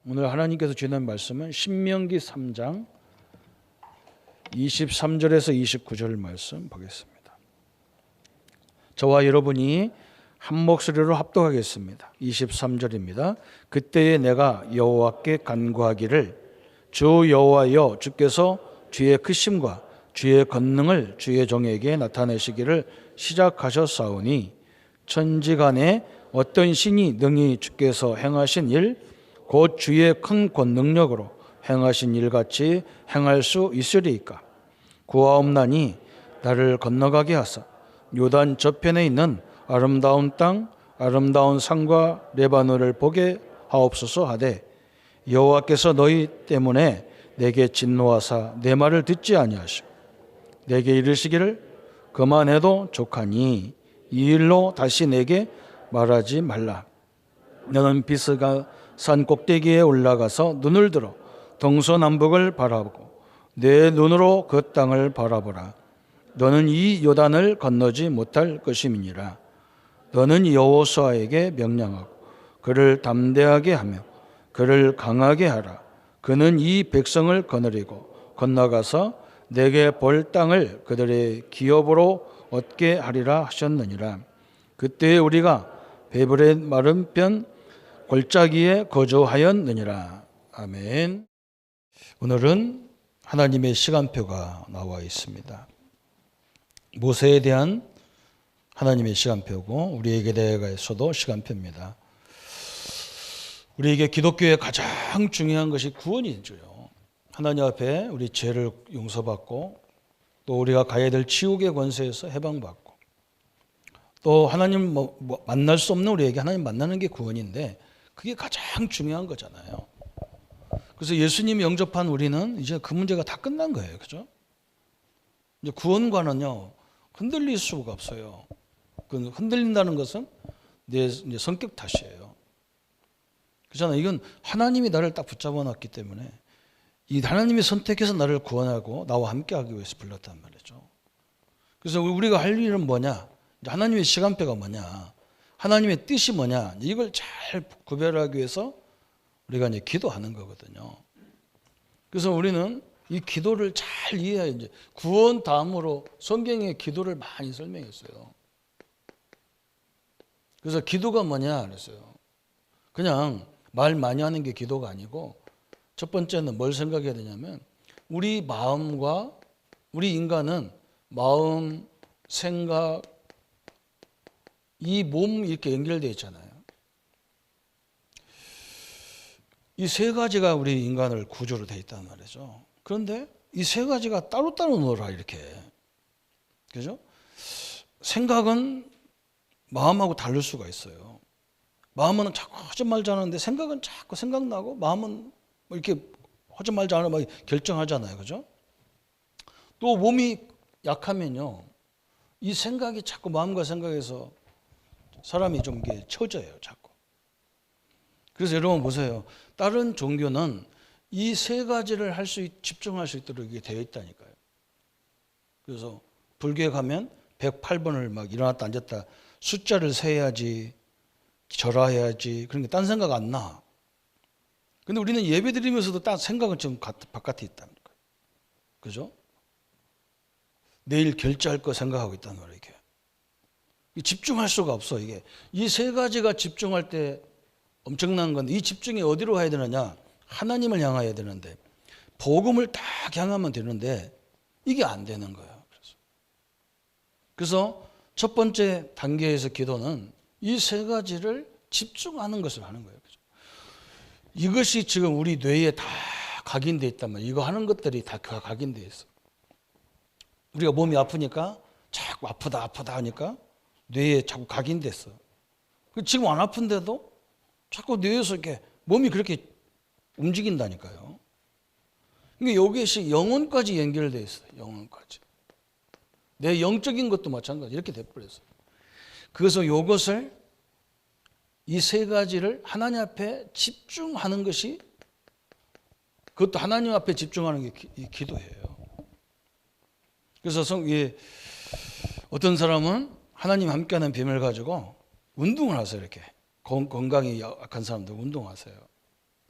오늘 하나님께서 주는 말씀은 신명기 3장 23절에서 29절 말씀 보겠습니다. 저와 여러분이 한 목소리로 합독하겠습니다. 23절입니다. 그때에 내가 여호와께 간구하기를 주 여호와여, 주께서 주의 크심과 주의 권능을 주의 종에게 나타내시기를 시작하셨사오니 천지간에 어떤 신이 능히 주께서 행하신 일 곧 주의 큰 권능력으로 행하신 일같이 행할 수 있으리이까. 구하옵나니 나를 건너가게 하사 요단 저편에 있는 아름다운 땅 아름다운 산과 레바논을 보게 하옵소서 하되 여호와께서 너희 때문에 내게 진노하사 내 말을 듣지 아니하시고 내게 이르시기를 그만해도 족하니 이 일로 다시 내게 말하지 말라. 너는 비스가 산 꼭대기에 올라가서 눈을 들어 동서남북을 바라보고 내 눈으로 그 땅을 바라보라. 너는 이 요단을 건너지 못할 것임이니라. 너는 여호수아에게 명령하고 그를 담대하게 하며 그를 강하게 하라. 그는 이 백성을 거느리고 건너가서 내게 볼 땅을 그들의 기업으로 얻게 하리라 하셨느니라. 그때 우리가 베브렛 맞은편 골짜기에 거주하였느니라. 아멘. 오늘은 하나님의 시간표가 나와 있습니다. 모세에 대한 하나님의 시간표고 우리에게 대해서도 시간표입니다. 우리에게 기독교의 가장 중요한 것이 구원이죠. 하나님 앞에 우리 죄를 용서받고 또 우리가 가야 될 지옥의 권세에서 해방받고 또 하나님 만날 수 없는 우리에게 하나님 만나는 게 구원인데 그게 가장 중요한 거잖아요. 그래서 예수님이 영접한 우리는 이제 그 문제가 다 끝난 거예요. 그죠? 이제 구원과는요, 흔들릴 수가 없어요. 그 흔들린다는 것은 내 이제 성격 탓이에요. 그렇잖아요. 이건 하나님이 나를 딱 붙잡아 놨기 때문에 이 하나님이 선택해서 나를 구원하고 나와 함께 하기 위해서 불렀단 말이죠. 그래서 우리가 할 일은 뭐냐? 하나님의 시간표가 뭐냐? 하나님의 뜻이 뭐냐? 이걸 잘 구별하기 위해서 우리가 이제 기도하는 거거든요. 그래서 우리는 이 기도를 잘 이해해야 이제 구원 다음으로 성경의 기도를 많이 설명했어요. 그래서 기도가 뭐냐 그랬어요. 그냥 말 많이 하는 게 기도가 아니고 첫 번째는 뭘 생각해야 되냐면 우리 마음과 우리 인간은 마음, 생각, 이 몸 이렇게 연결되어 있잖아요. 이 세 가지가 우리 인간을 구조로 되어 있단 말이죠. 그런데 이 세 가지가 따로따로 놀아 이렇게. 그죠? 생각은 마음하고 다를 수가 있어요. 마음은 자꾸 허전말지 않은데 생각은 자꾸 생각나고 마음은 뭐 이렇게 허전말지 않아 막 결정하잖아요. 그죠? 또 몸이 약하면요. 이 생각이 자꾸 마음과 생각에서 사람이 좀 이게 처져요. 자꾸. 그래서 여러분 보세요. 다른 종교는 이 세 가지를 집중할 수 있도록 이게 되어 있다니까요. 그래서 불교에 가면 108번을 막 일어났다 앉았다 숫자를 세야지 절하해야지 그런 게 딴 생각 안 나. 근데 우리는 예배 드리면서도 딴 생각은 지금 바깥에 있다는 거예요. 그죠? 내일 결제할 거 생각하고 있다는 거예요. 이게. 집중할 수가 없어. 이게 이 세 가지가 집중할 때 엄청난 건데 이 집중이 어디로 가야 되느냐? 하나님을 향해야 되는데 복음을 딱 향하면 되는데 이게 안 되는 거예요. 그래서 첫 번째 단계에서 기도는 이 세 가지를 집중하는 것을 하는 거예요. 그죠? 이것이 지금 우리 뇌에 다 각인되어 있단 말이에요. 이거 하는 것들이 다 각인되어 있어. 우리가 몸이 아프니까 자꾸 아프다 하니까 뇌에 자꾸 각인됐어. 지금 안 아픈데도 자꾸 뇌에서 이렇게 몸이 그렇게 움직인다니까요. 그러니까 이것이 영혼까지 연결되어 있어요. 영혼까지. 내 영적인 것도 마찬가지 이렇게 돼버렸어요. 그래서 이것을 이 세 가지를 하나님 앞에 집중하는 것이 그것도 하나님 앞에 집중하는 게 기도예요. 그래서 어떤 사람은 하나님 함께하는 비밀을 가지고 운동을 하세요. 이렇게 건강이 약한 사람들 운동하세요.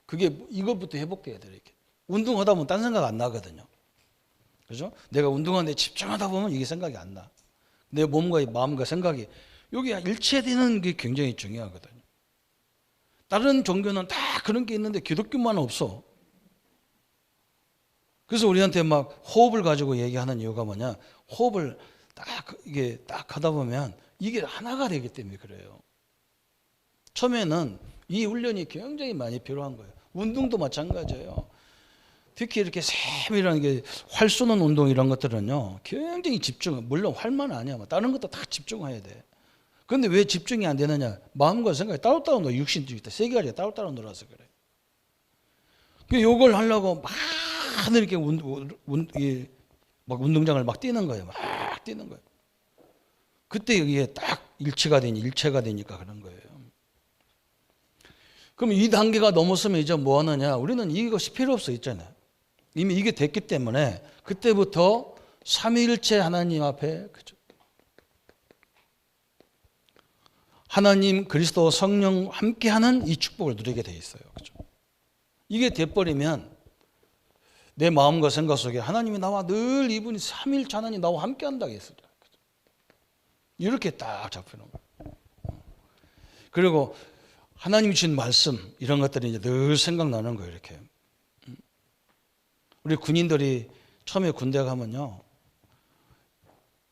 그게 이것부터 회복돼야 돼요. 이렇게. 운동하다 보면 딴 생각 안 나거든요. 그죠? 내가 운동하는데 집중하다 보면 이게 생각이 안 나. 내 몸과 마음과 생각이 여기 일치되는 게 굉장히 중요하거든요. 다른 종교는 다 그런 게 있는데 기독교만 없어. 그래서 우리한테 막 호흡을 가지고 얘기하는 이유가 뭐냐? 호흡을 이게 딱 하다 보면 이게 하나가 되기 때문에 그래요. 처음에는 이 훈련이 굉장히 많이 필요한 거예요. 운동도 마찬가지예요. 특히 이렇게 세밀한 게 활 쏘는 운동 이런 것들은요, 굉장히 집중, 물론 활만 아니야. 다른 것도 다 집중해야 돼. 그런데 왜 집중이 안 되느냐? 마음과 생각이 따로따로 놀아. 육신도 있다. 세 가지가 따로따로 놀아서 그래. 요걸 하려고 막 이렇게 막 운동장을 막 뛰는 거예요. 막 뛰는 거예요. 그때 이게 딱 일체가 되니까 그런 거예요. 그럼 이 단계가 넘었으면 이제 뭐 하느냐? 우리는 이것이 필요 없어 있잖아요. 이미 이게 됐기 때문에 그때부터 삼위일체 하나님 앞에 그죠? 하나님, 그리스도, 성령 함께하는 이 축복을 누리게 돼 있어요. 그죠? 이게 돼버리면 내 마음과 생각 속에 하나님이 나와 늘 이분이 삼위일체 하나님 나와 함께한다고 했어요. 그죠? 이렇게 딱 잡히는 거예요. 그리고 하나님이 주신 말씀 이런 것들이 이제 늘 생각나는 거예요. 이렇게 우리 군인들이 처음에 군대 가면요,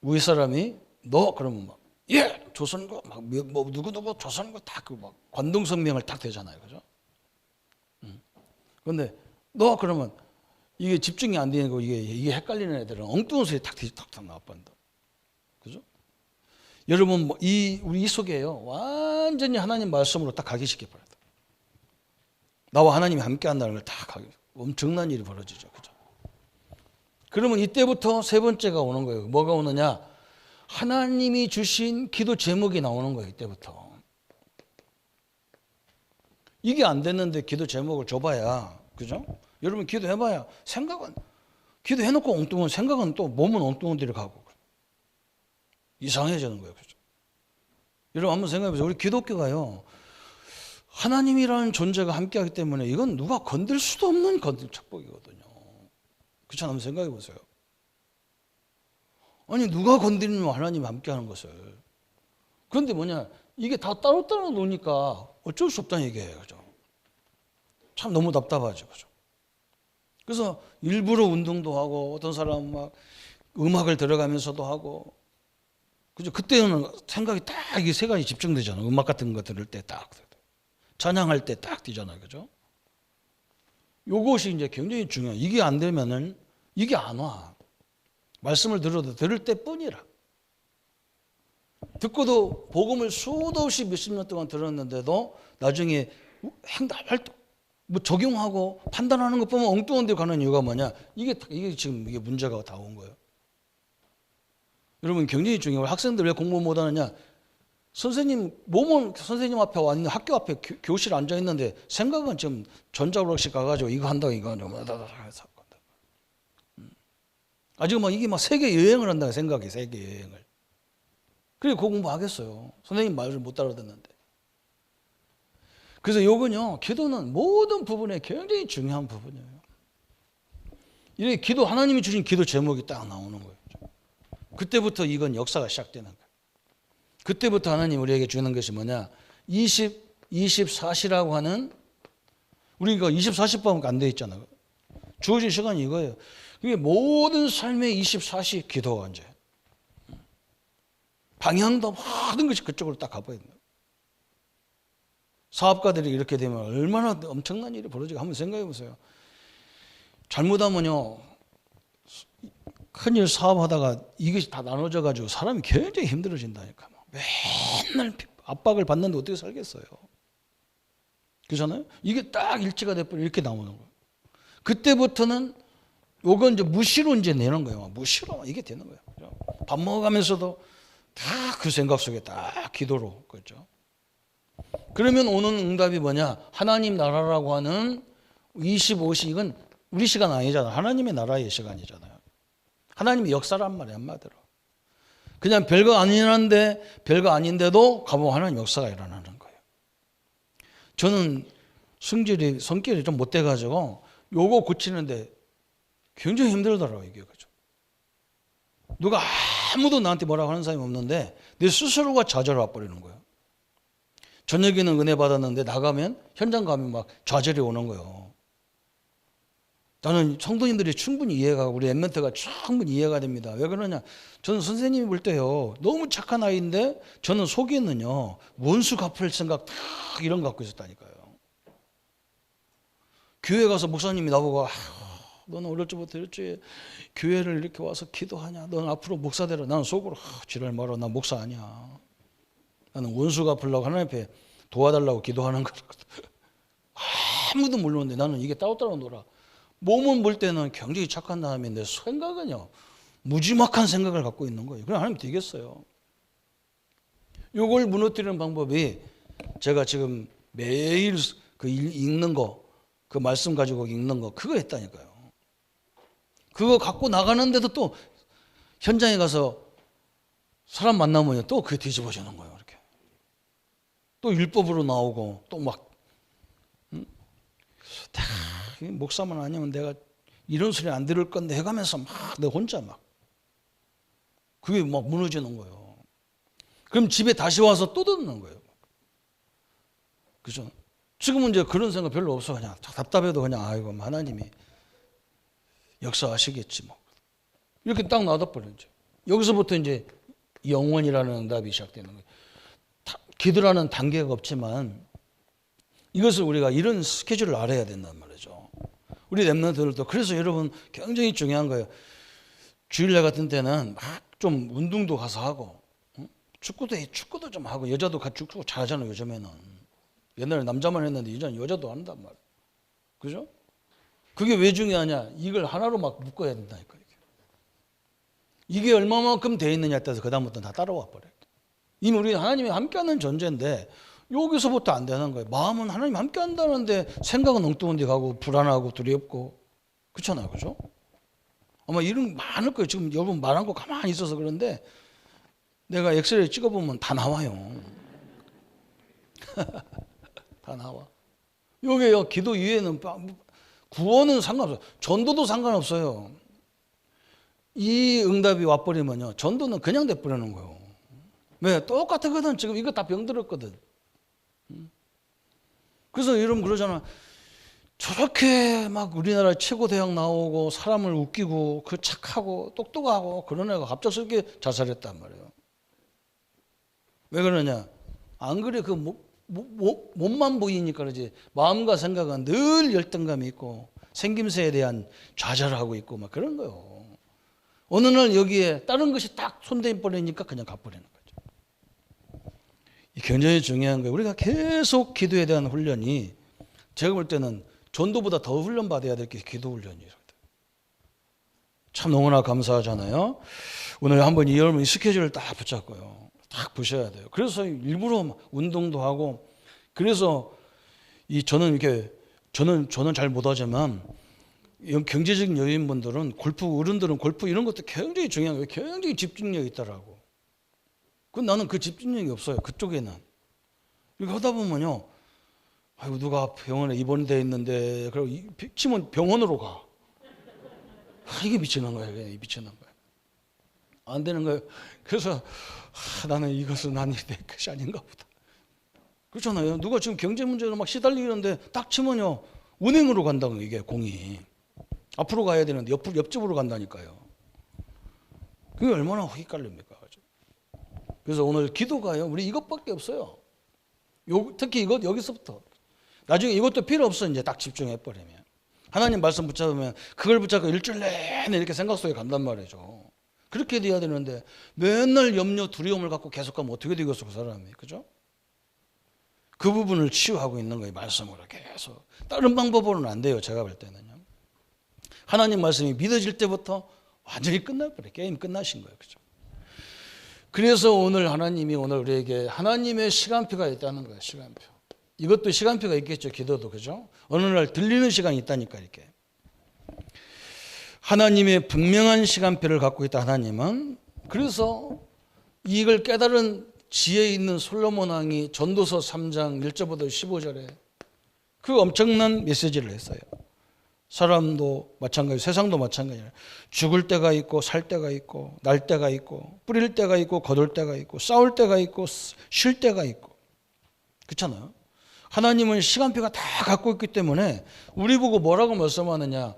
우리 사람이 너 그러면 막 예 조선고 막 뭐 누구 조선고 딱 그 막 관동성명을 딱 되잖아요, 그죠? 그런데 너 그러면 이게 집중이 안 되는 거 이게 헷갈리는 애들은 엉뚱한 소리 탁 나와본다, 그죠? 여러분 우리 이 속에요 완전히 하나님 말씀으로 딱 가기 시켜버려요. 나와 하나님이 함께한다는 걸 딱 가기 엄청난 일이 벌어지죠, 그죠? 그러면 이때부터 세 번째가 오는 거예요. 뭐가 오느냐? 하나님이 주신 기도 제목이 나오는 거예요. 이때부터. 이게 안 됐는데 기도 제목을 줘봐야, 그죠? 여러분 기도해봐야 생각은 기도해놓고 엉뚱한 생각은 또 몸은 엉뚱한 데로 가고 이상해지는 거예요, 그죠? 여러분 한번 생각해보세요. 우리 기독교가요, 하나님이라는 존재가 함께하기 때문에 이건 누가 건들 수도 없는 축복이거든요. 그렇지 않으면 생각해 보세요. 아니 누가 건드리면 하나님이 함께하는 것을. 그런데 뭐냐, 이게 다 따로따로 노니까 어쩔 수 없다는 얘기예요, 그죠? 참 너무 답답하죠, 그죠? 그래서 일부러 운동도 하고 어떤 사람은 막 음악을 들어가면서도 하고, 그죠? 그때는 생각이 딱 이게 세 가지 집중되잖아요. 음악 같은 거 들을 때 딱, 찬양할 때 딱 뛰잖아요, 그죠? 요것이 이제 굉장히 중요해요. 이게 안 되면은 이게 안 와. 말씀을 들어도 들을 때뿐이라. 듣고도 복음을 수도 없이 몇십 년 동안 들었는데도 나중에 활동, 적용하고 판단하는 것 보면 엉뚱한 데 가는 이유가 뭐냐? 이게 지금 이게 문제가 다 온 거예요. 여러분 굉장히 중요해요. 학생들 왜 공부 못 하느냐? 몸은 선생님 앞에 와 있는 학교 앞에 교실에 앉아 있는데 생각은 지금 전자오락실 가가지고 이거 한다고 이거 한다고 해서 아직 막 이게 막 세계 여행을 한다고 생각해. 세계 여행을. 그래 공부하겠어요. 선생님 말을 못 따라듣는데. 그래서 요건요, 기도는 모든 부분에 굉장히 중요한 부분이에요. 이렇게 기도, 하나님이 주신 기도 제목이 딱 나오는 거예요. 그때부터 이건 역사가 시작되는 거예요. 그때부터 하나님 우리에게 주는 것이 뭐냐? 24시라고 하는, 우리가 24시밖에 안 돼 있잖아요. 주어진 시간이 이거예요. 그게 모든 삶의 24시 기도가 이제 방향도 모든 것이 그쪽으로 딱 가봐야 돼요. 사업가들이 이렇게 되면 얼마나 엄청난 일이 벌어지고 한번 생각해 보세요. 잘못하면요, 큰일 사업하다가 이것이 다 나눠져 가지고 사람이 굉장히 힘들어진다니까. 맨날 압박을 받는데 어떻게 살겠어요? 그렇잖아요? 이게 딱 일치가 돼버리면 이렇게 나오는 거예요. 그때부터는 요건 이제 무시로 이제 내는 거예요. 무시로 이게 되는 거예요. 그렇죠? 밥 먹어가면서도 다 그 생각 속에 딱 기도로, 그렇죠? 그러면 오는 응답이 뭐냐? 하나님 나라라고 하는 25시, 이건 우리 시간 아니잖아요. 하나님의 나라의 시간이잖아요. 하나님의 역사란 말이에요, 한마디로. 그냥 별거 아닌데도 가보면 하나님 역사가 일어나는 거예요. 저는 성격이 좀 못돼가지고 요거 고치는데 굉장히 힘들더라고요, 이게. 그죠? 누가 아무도 나한테 뭐라고 하는 사람이 없는데 내 스스로가 좌절을 와버리는 거예요. 저녁에는 은혜 받았는데 나가면, 현장 가면 막 좌절이 오는 거예요. 나는 성도님들이 충분히 이해가, 우리 엠멘트가 충분히 이해가 됩니다. 왜 그러냐? 저는 선생님이 볼 때요, 너무 착한 아이인데 저는 속에는요, 원수 갚을 생각 딱 이런 거 갖고 있었다니까요. 교회 가서 목사님이 나보고, 너는 어릴 적부터 이렇게 교회를 이렇게 와서 기도하냐? 너는 앞으로 목사 되라. 나는 속으로, 지랄 말아. 나 목사 아니야. 나는 원수 갚으려고 하나님 앞에 도와달라고 기도하는 거거든. 아무도 모르는데 나는 이게 따로따로 놀아. 몸은 볼 때는 굉장히 착한 사람인데 생각은요, 무지막한 생각을 갖고 있는 거예요. 그럼 하나님 되겠어요. 이걸 무너뜨리는 방법이 제가 지금 매일 그 읽는 거, 그 말씀 가지고 읽는 거, 그거 했다니까요. 그거 갖고 나가는데도 또 현장에 가서 사람 만나면 또 그게 뒤집어지는 거예요. 이렇게. 또 율법으로 나오고 또 막 목사만 아니면 내가 이런 소리 안 들을 건데 해가면서 막 내 혼자 막 그게 막 무너지는 거예요. 그럼 집에 다시 와서 또 듣는 거예요. 그죠? 지금은 이제 그런 생각 별로 없어. 그냥 답답해도 그냥 아이고 하나님이 역사하시겠지 뭐. 이렇게 딱 놔둬버리죠. 여기서부터 이제 영원이라는 응답이 시작되는 거예요. 기도라는 단계가 없지만 이것을 우리가 이런 스케줄을 알아야 된단 말이죠. 우리 렘넌트들도. 그래서 여러분 굉장히 중요한 거예요. 주일날 같은 때는 막 좀 운동도 가서 하고, 축구도 좀 하고, 여자도 같이 축구 잘하잖아요, 요즘에는. 옛날에 남자만 했는데 이제는 여자도 한단 말이에요. 그죠? 그게 왜 중요하냐? 이걸 하나로 막 묶어야 된다니까. 이게 얼마만큼 돼 있느냐에 따라서 그다음부터는 다 따라와 버려요. 이미 우리 하나님이 함께하는 존재인데 여기서부터 안 되는 거예요. 마음은 하나님 함께 한다는데 생각은 엉뚱한 데 가고 불안하고 두렵고 그렇잖아요. 그죠? 아마 이런 많을 거예요. 지금 여러분 말한 거 가만히 있어서 그런데 내가 엑스레이 찍어보면 다 나와요. 다 나와. 여기요. 기도 이외에는 구원은 상관없어요. 전도도 상관없어요. 이 응답이 와버리면요, 전도는 그냥 돼버리는 거예요. 왜? 똑같거든. 지금 이거 다 병들었거든. 그래서 여러분 그러잖아. 저렇게 막 우리나라 최고 대학 나오고 사람을 웃기고 그 착하고 똑똑하고 그런 애가 갑작스럽게 자살했단 말이에요. 왜 그러냐? 안 그래? 그 몸만 보이니까 그러지. 마음과 생각은 늘 열등감이 있고 생김새에 대한 좌절을 하고 있고 막 그런 거예요. 어느 날 여기에 다른 것이 딱 손대 버리니까 그냥 가버리는 거죠. 굉장히 중요한 거예요. 우리가 계속 기도에 대한 훈련이, 제가 볼 때는 전도보다 더 훈련 받아야 될 게 기도 훈련이에요. 참 너무나 감사하잖아요. 오늘 한번 여러분 스케줄을 딱 붙잡고요. 딱 보셔야 돼요. 그래서 일부러 운동도 하고, 그래서 저는 잘 못하지만 경제적인 여유인분들은 어른들은 골프 이런 것도 굉장히 중요한 거예요. 굉장히 집중력이 있더라고. 나는 그 집중력이 없어요. 그쪽에는. 이렇게 하다 보면요, 아이고 누가 병원에 입원돼 있는데 그리고 치면 병원으로 가. 이게 미치는 거예요. 이게 미치는 거예요. 안 되는 거예요. 그래서 나는 이것은 내 것이 아닌가 보다. 그렇잖아요. 누가 지금 경제 문제로 막 시달리는데 딱 치면요, 은행으로 간다고. 이게 공이 앞으로 가야 되는데 옆집으로 간다니까요. 그게 얼마나 휘갈립니까? 그래서 오늘 기도가요, 우리 이것밖에 없어요. 특히 여기서부터 나중에 이것도 필요 없어. 이제 딱 집중해 버리면 하나님 말씀 붙잡으면 그걸 붙잡고 일주일 내내 이렇게 생각 속에 간단 말이죠. 그렇게 돼야 되는데 맨날 염려 두려움을 갖고 계속 가면 어떻게 되겠어, 그 사람이. 그죠? 그 부분을 치유하고 있는 거예요. 말씀으로 계속. 다른 방법으로는 안 돼요. 제가 볼 때는요. 하나님 말씀이 믿어질 때부터 완전히 끝나버려요. 게임 끝나신 거예요. 그죠? 그래서 오늘 하나님이 우리에게 하나님의 시간표가 있다는 거예요. 시간표. 이것도 시간표가 있겠죠. 기도도. 그죠? 어느 날 들리는 시간이 있다니까. 이렇게 하나님의 분명한 시간표를 갖고 있다. 하나님은. 그래서 이걸 깨달은 지혜 있는 솔로몬 왕이 전도서 3장 1절부터 15절에 그 엄청난 메시지를 했어요. 사람도 마찬가지, 세상도 마찬가지예요. 죽을 때가 있고 살 때가 있고 날 때가 있고 뿌릴 때가 있고 거둘 때가 있고 싸울 때가 있고 쉴 때가 있고 그렇잖아요. 하나님은 시간표가 다 갖고 있기 때문에 우리 보고 뭐라고 말씀하느냐,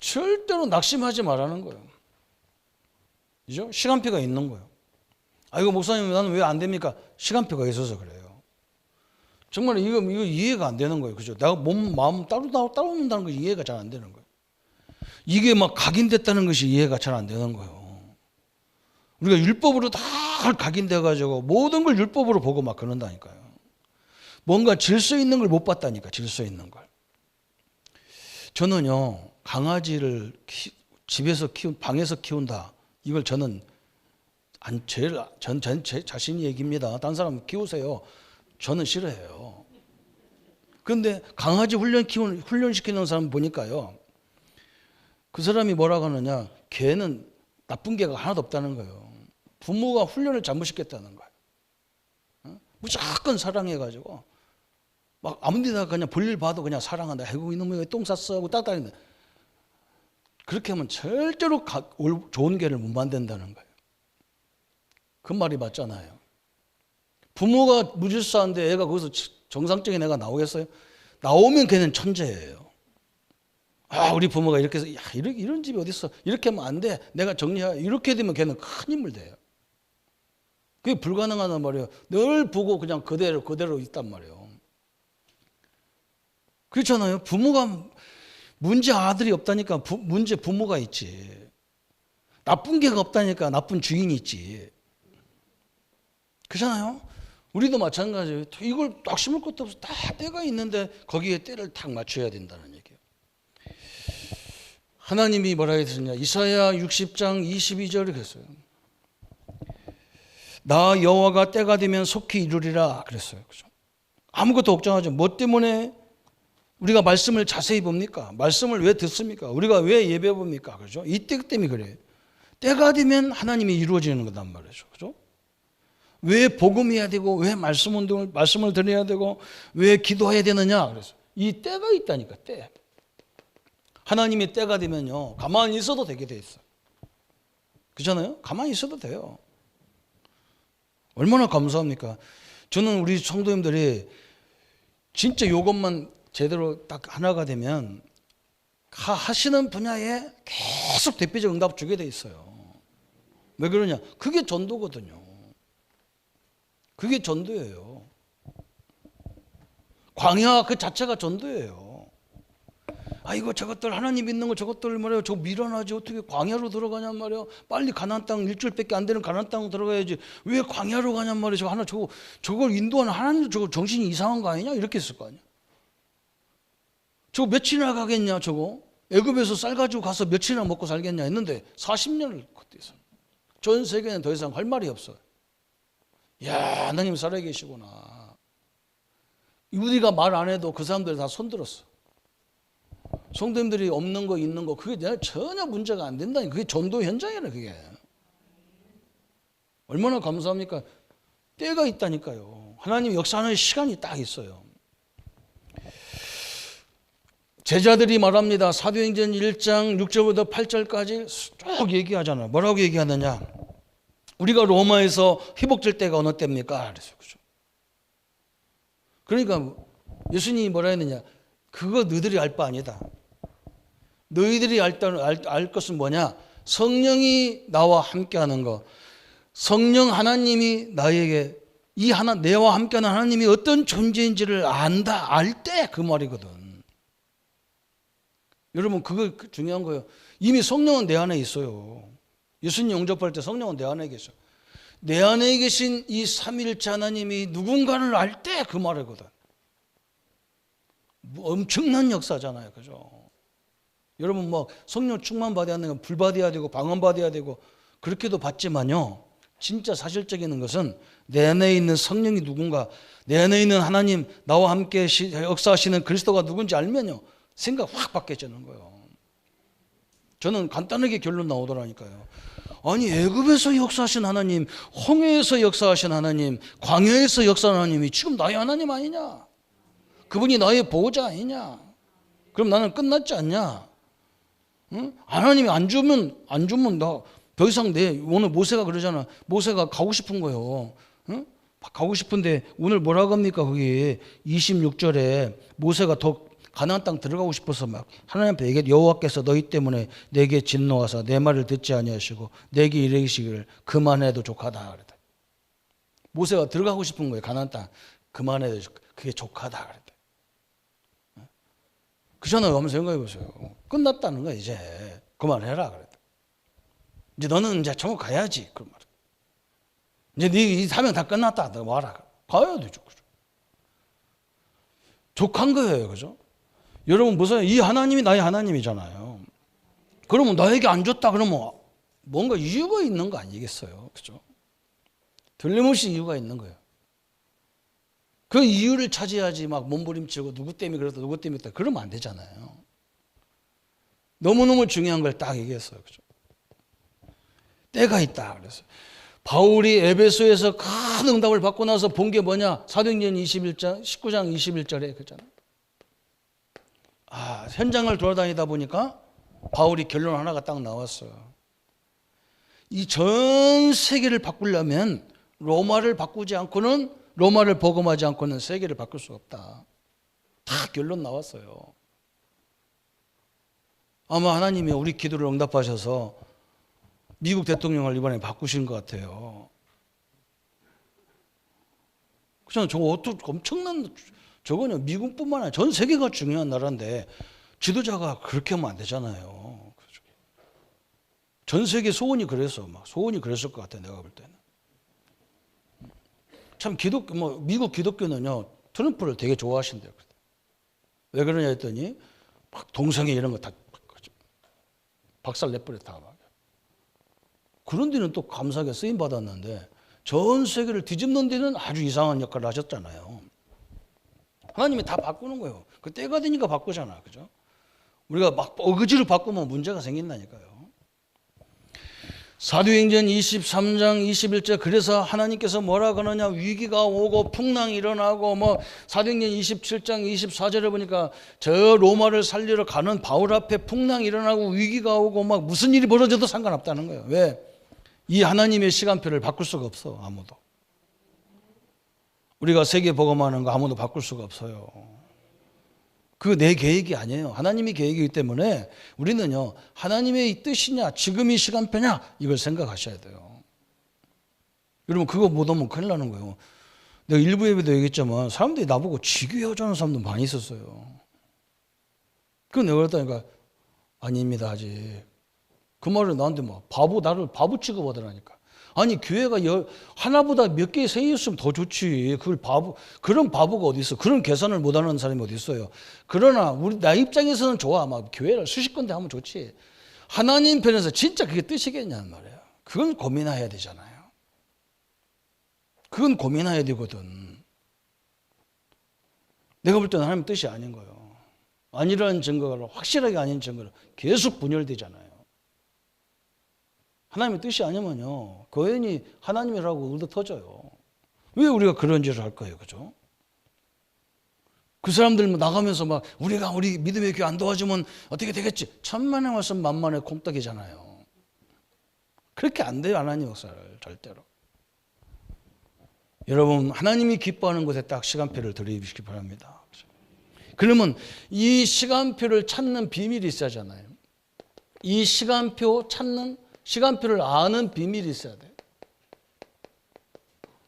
절대로 낙심하지 말라는 거예요. 그죠? 시간표가 있는 거예요. 이거 목사님 나는 왜 안 됩니까? 시간표가 있어서 그래요. 정말 이거 이해가 안 되는 거예요. 그죠? 내가 몸, 마음 따로 논다는 것이 이해가 잘 안 되는 거예요. 이게 막 각인됐다는 것이 이해가 잘 안 되는 거예요. 우리가 율법으로 다 각인돼가지고 모든 걸 율법으로 보고 막 그런다니까요. 뭔가 질서 있는 걸 못 봤다니까, 질서 있는 걸. 저는요, 강아지를 집에서 방에서 키운다. 이걸 저는 제 자신이 얘기입니다. 다른 사람 키우세요. 저는 싫어해요. 그런데 강아지 훈련시키는 사람 보니까요, 그 사람이 뭐라고 하느냐, 걔는 나쁜 개가 하나도 없다는 거예요. 부모가 훈련을 잘못시켰다는 거예요. 무조건 사랑해가지고 막 아무 데나 그냥 볼일 봐도 그냥 사랑한다. 아이고 이놈이 왜 똥 쌌어 하고 딱딱이네. 그렇게 하면 절대로 좋은 개를 못 만든다는 거예요. 그 말이 맞잖아요. 부모가 무질서한데 애가 거기서 정상적인 애가 나오겠어요? 나오면 걔는 천재예요. 우리 부모가 이렇게 해서, 이런 집이 어디 있어? 이렇게 하면 안 돼. 내가 정리해. 이렇게 되면 걔는 큰 힘을 돼요. 그게 불가능하단 말이에요. 늘 보고 그냥 그대로 있단 말이에요. 그렇잖아요. 부모가 문제 아들이 없다니까 문제 부모가 있지. 나쁜 개가 없다니까 나쁜 주인이 있지. 그렇잖아요. 우리도 마찬가지예요. 이걸 딱 심을 것도 없어. 다 때가 있는데 거기에 때를 딱 맞춰야 된다는 얘기예요. 하나님이 뭐라 했느냐, 이사야 60장 22절을 했어요. 나 여호와가 때가 되면 속히 이루리라 그랬어요. 그죠? 아무것도 걱정하지. 뭐 때문에 우리가 말씀을 자세히 봅니까? 말씀을 왜 듣습니까? 우리가 왜 예배 봅니까? 그죠? 이 때 때문에 그래요. 때가 되면 하나님이 이루어지는 거단 말이죠. 그죠? 왜 복음해야 되고, 왜 말씀을 드려야 되고, 왜 기도해야 되느냐? 그래서 이 때가 있다니까, 때. 하나님의 때가 되면요, 가만히 있어도 되게 돼 있어요. 그렇잖아요? 가만히 있어도 돼요. 얼마나 감사합니까? 저는 우리 성도님들이 진짜 이것만 제대로 딱 하나가 되면 하시는 분야에 계속 대표적 응답 주게 돼 있어요. 왜 그러냐? 그게 전도거든요. 그게 전도예요. 광야 그 자체가 전도예요. 이거 저것들 하나님 믿는 거 저것들 말이에요. 저거 미련하지 어떻게 광야로 들어가냔 말이에요. 빨리 가나안 땅 일주일밖에 안 되는 가나안 땅으로 들어가야지. 왜 광야로 가냔 말이에요. 저걸 인도하는 하나님도 저거 정신이 이상한 거 아니냐? 이렇게 했을 거 아니야. 저거 며칠이나 가겠냐 저거. 애굽에서 쌀 가지고 가서 며칠이나 먹고 살겠냐 했는데 40년을 그때 있어. 전 세계는 더 이상 할 말이 없어요. 야, 하나님 살아계시구나. 우리가 말 안 해도 그 사람들 다 손들었어. 성도님들이 없는 거 있는 거 그게 전혀 문제가 안 된다니. 그게 전도 현장이라 그게. 얼마나 감사합니까? 때가 있다니까요. 하나님 역사하는 시간이 딱 있어요. 제자들이 말합니다. 사도행전 1장 6절부터 8절까지 쭉 얘기하잖아요. 뭐라고 얘기하느냐? 우리가 로마에서 회복될 때가 어느 때입니까? 그래서 그죠. 그러니까 예수님이 뭐라 했느냐? 그거 너희들이 알 바 아니다. 너희들이 알 것은 뭐냐? 성령이 나와 함께하는 거. 성령 하나님이 나에게 내와 함께하는 하나님이 어떤 존재인지를 안다. 알 때 그 말이거든. 여러분 그거 중요한 거예요. 이미 성령은 내 안에 있어요. 예수님 영접할 때 성령은 내 안에 계셔. 내 안에 계신 이 삼위일체 하나님이 누군가를 알 때 그 말이거든. 엄청난 역사잖아요. 그죠? 여러분 성령 충만 받아야 하는 건 불 받아야 되고 방언 받아야 되고 그렇게도 받지만요. 진짜 사실적인 것은 내 안에 있는 성령이 누군가, 내 안에 있는 하나님, 나와 함께 역사하시는 그리스도가 누군지 알면요. 생각 확 바뀌어지는 거예요. 저는 간단하게 결론 나오더라니까요. 아니 애굽에서 역사하신 하나님, 홍해에서 역사하신 하나님, 광야에서 역사하는 하나님이 지금 나의 하나님 아니냐? 그분이 나의 보호자 아니냐? 그럼 나는 끝났지 않냐? 응? 하나님이 안 주면 나 더 이상 오늘 모세가 그러잖아. 모세가 가고 싶은 거예요. 응? 가고 싶은데 오늘 뭐라고 합니까? 거기 26절에 모세가 더 가나안 땅 들어가고 싶어서 막 하나님한테 얘기해. 여호와께서 너희 때문에 내게 진노하사 내 말을 듣지 아니하시고 내게 이르시기를 그만해도 족하다 그랬다. 모세가 들어가고 싶은 거예요. 가나안 땅 그만해도 그게 족하다 그랬다. 그잖아요. 한번 생각해 보세요. 끝났다는 거야 이제. 그만해라 그랬다. 이제 너는 이제 천국 가야지. 그 말. 이제 네 사명 다 끝났다. 너 와라. 가야 되죠. 그죠? 족한 거예요. 그죠? 여러분 보세요. 이 하나님이 나의 하나님이잖아요. 그러면 나에게 안 줬다 그러면 뭔가 이유가 있는 거 아니겠어요? 그죠? 틀림없이 이유가 있는 거예요. 그 이유를 찾아야지 막 몸부림치고 누구 때문에 그랬다 누구 때문에 그랬다 그러면 안 되잖아요. 너무너무 중요한 걸 딱 얘기했어요. 그죠? 때가 있다 그랬어요. 바울이 에베소에서 큰 응답을 받고 나서 본 게 뭐냐? 사도행전 19장 21절에 그랬잖아요. 현장을 돌아다니다 보니까 바울이 결론 하나가 딱 나왔어요. 이 전 세계를 바꾸려면 로마를 바꾸지 않고는 로마를 복음하지 않고는 세계를 바꿀 수 없다. 다 결론 나왔어요. 아마 하나님이 우리 기도를 응답하셔서 미국 대통령을 이번에 바꾸신 것 같아요. 그냥 저거 엄청난 저거는 미국뿐만 아니라 전 세계가 중요한 나라인데 지도자가 그렇게 하면 안 되잖아요. 전 세계 소원이 그래서 막 소원이 그랬을 것 같아 내가 볼 때는. 참 미국 기독교는요 트럼프를 되게 좋아하신대요. 왜 그러냐 했더니 막 동성애 이런 거 다 박살 내버렸다 막. 그런 데는 또 감사하게 쓰임 받았는데 전 세계를 뒤집는 데는 아주 이상한 역할을 하셨잖아요. 하나님이 다 바꾸는 거예요. 그 때가 되니까 바꾸잖아, 그죠? 우리가 막 어거지로 바꾸면 문제가 생긴다니까요. 사도행전 23장 21절 그래서 하나님께서 뭐라 그러냐 위기가 오고 풍랑이 일어나고 사도행전 27장 24절에 보니까 저 로마를 살리러 가는 바울 앞에 풍랑이 일어나고 위기가 오고 막 무슨 일이 벌어져도 상관없다는 거예요. 왜? 이 하나님의 시간표를 바꿀 수가 없어 아무도. 우리가 세계 복음하는 거 아무도 바꿀 수가 없어요. 그거 내 계획이 아니에요. 하나님의 계획이기 때문에 우리는요 하나님의 뜻이냐 지금 이 시간표냐 이걸 생각하셔야 돼요. 여러분 그거 못하면 큰일 나는 거예요. 내가 일부 예배도 얘기했지만 사람들이 나보고 지교하자는 사람도 많이 있었어요. 그거 내가 그랬다니까 아닙니다 아직. 그 말을 나한테 나를 바보 취급하더라니까. 아니 교회가 하나보다 몇 개 세였으면 더 좋지. 그런 바보가 어디 있어? 그런 계산을 못하는 사람이 어디 있어요? 그러나 나 입장에서는 좋아. 막 교회를 수십 군데 하면 좋지. 하나님 편에서 진짜 그게 뜻이겠냐는 말이에요. 그건 고민해야 되잖아요. 그건 고민해야 되거든. 내가 볼 때는 하나님 뜻이 아닌 거예요. 아니라는 증거가 확실하게 아닌 증거로 계속 분열되잖아요. 하나님의 뜻이 아니면요 거인이 하나님이라고 얻어 터져요. 왜 우리가 그런 짓을 할 거예요, 그죠? 그 사람들 나가면서 우리 믿음의 교회 안 도와주면 어떻게 되겠지? 천만의 말씀 만만의 콩떡이잖아요. 그렇게 안 돼요, 하나님 역사를 절대로. 여러분 하나님이 기뻐하는 곳에 딱 시간표를 들이시기 바랍니다. 그러면 이 시간표를 찾는 비밀이 있어야잖아요. 이 시간표를 아는 비밀이 있어야 돼요.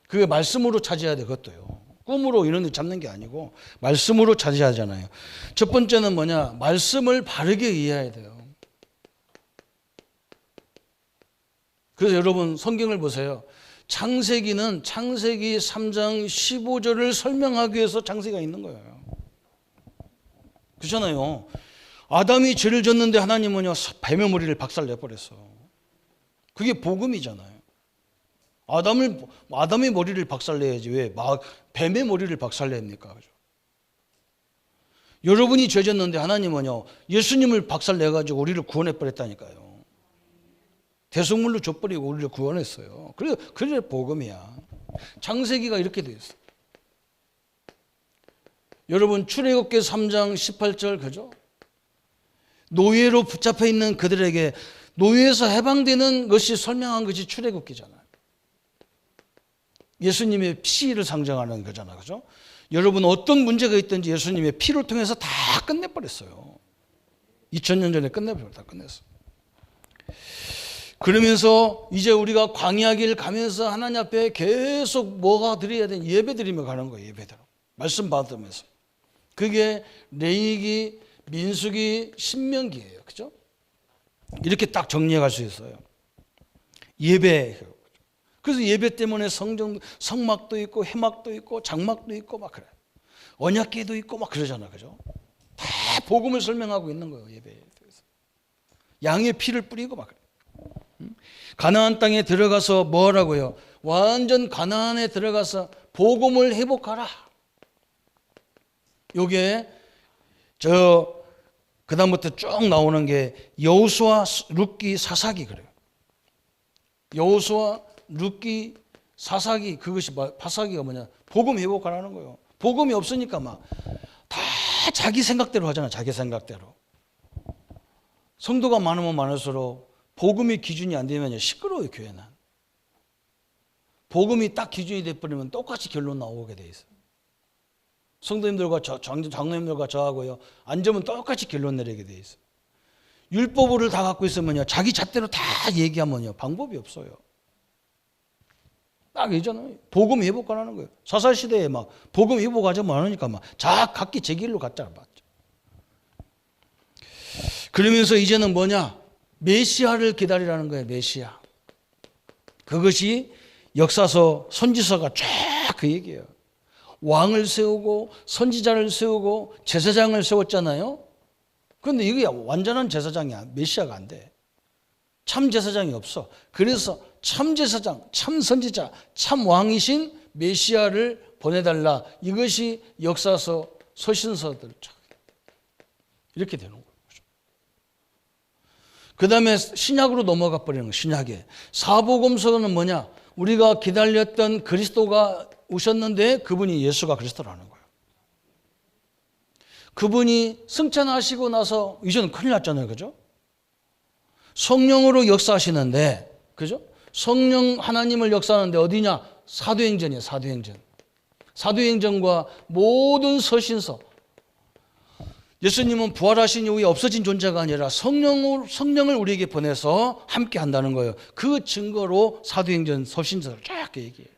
그게 말씀으로 찾아야 돼, 그것도요. 꿈으로 이런 데 잡는 게 아니고 말씀으로 찾아야 하잖아요. 첫 번째는 뭐냐? 말씀을 바르게 이해해야 돼요. 그래서 여러분 성경을 보세요. 창세기는 창세기 3장 15절을 설명하기 위해서 창세기가 있는 거예요. 그렇잖아요. 아담이 죄를 졌는데 하나님은요 뱀의 머리를 박살내버렸어. 그게 복음이잖아요. 아담의 머리를 박살내야지 왜 뱀의 머리를 박살냅니까? 그죠? 여러분이 죄졌는데 하나님은요 예수님을 박살내가지고 우리를 구원해버렸다니까요. 대속물로 줘버리고 우리를 구원했어요. 그래 복음이야. 창세기가 이렇게 돼 있어. 여러분 출애굽기 3장 18절 그죠? 노예로 붙잡혀 있는 그들에게 노예에서 해방되는 것이 설명한 것이 출애굽기잖아요. 예수님의 피를 상징하는 거잖아요. 그죠? 여러분 어떤 문제가 있든지 예수님의 피를 통해서 다 끝내버렸어요. 2000년 전에 끝내버렸어요. 다 끝냈어요. 그러면서 이제 우리가 광야 길 가면서 하나님 앞에 계속 뭐가 드려야 되는 예배 드리며 가는 거예요. 예배대로. 말씀 받으면서. 그게 레위기, 민수기, 신명기예요. 그죠? 이렇게 딱 정리해 갈 수 있어요. 예배. 그래서 예배 때문에 성막도 있고 해막도 있고 장막도 있고 막 그래요. 언약궤도 있고 막 그러잖아. 그죠? 다 복음을 설명하고 있는 거예요. 예배에. 양의 피를 뿌리고 막 그래요. 가나안 땅에 들어가서 뭐 하라고요? 완전 가나안에 들어가서 복음을 회복하라. 요게 그다음부터 쭉 나오는 게 여호수아, 룻기, 사사기 그래요. 여호수아, 룻기, 사사기 그것이 파사기가 뭐냐? 복음 회복하라는 거예요. 복음이 없으니까 막 다 자기 생각대로 하잖아. 자기 생각대로. 성도가 많으면 많을수록 복음이 기준이 안 되면 시끄러워요. 교회는. 복음이 딱 기준이 돼버리면 똑같이 결론 나오게 돼 있어요. 성도님들과 장로님들과 저하고요. 앉으면 똑같이 결론 내리게 돼 있어요. 율법을 다 갖고 있으면요. 자기 잣대로 다 얘기하면요. 방법이 없어요. 딱 이잖아요. 복음 회복하라는 거예요. 사사시대에 막 복음 회복하지 않으니까 막 각기 제 길로 갔잖아. 맞죠? 그러면서 이제는 뭐냐? 메시아를 기다리라는 거예요. 메시아. 그것이 역사서 선지서가 쫙 그 얘기예요. 왕을 세우고 선지자를 세우고 제사장을 세웠잖아요. 그런데 이게 완전한 제사장이야. 메시아가 안 돼. 참 제사장이 없어. 그래서 참 제사장, 참 선지자, 참 왕이신 메시아를 보내달라. 이것이 역사서 서신서들 이렇게 되는 거예요. 그 다음에 신약으로 넘어가 버리는 거예요. 신약에. 사복음서는 뭐냐? 우리가 기다렸던 그리스도가 오셨는데 그분이 예수가 그리스도라는 거예요. 그분이 승천하시고 나서 이제는 큰일 났잖아요. 그죠? 성령으로 역사하시는데, 그죠? 성령 하나님을 역사하는데 어디냐? 사도행전이에요. 사도행전. 사도행전과 모든 서신서. 예수님은 부활하신 이후에 없어진 존재가 아니라 성령을 우리에게 보내서 함께 한다는 거예요. 그 증거로 사도행전 서신서를 쫙 얘기해요.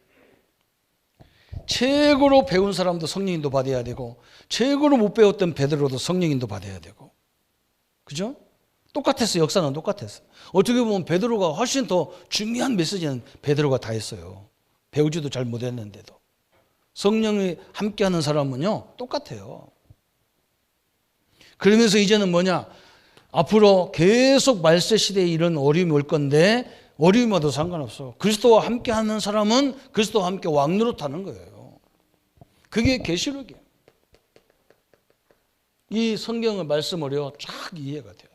최고로 배운 사람도 성령인도 받아야 되고 최고로 못 배웠던 베드로도 성령인도 받아야 되고. 그죠? 똑같았어. 역사는 똑같았어. 어떻게 보면 베드로가 훨씬 더 중요한 메시지는 베드로가 다 했어요. 배우지도 잘 못했는데도. 성령이 함께하는 사람은요 똑같아요. 그러면서 이제는 뭐냐? 앞으로 계속 말세 시대에 이런 어려움이 올 건데 어려움이 와도 상관없어. 그리스도와 함께하는 사람은 그리스도와 함께 왕노릇하는 거예요. 그게 계시록이에요. 이 성경의 말씀으로 쫙 이해가 돼야 돼.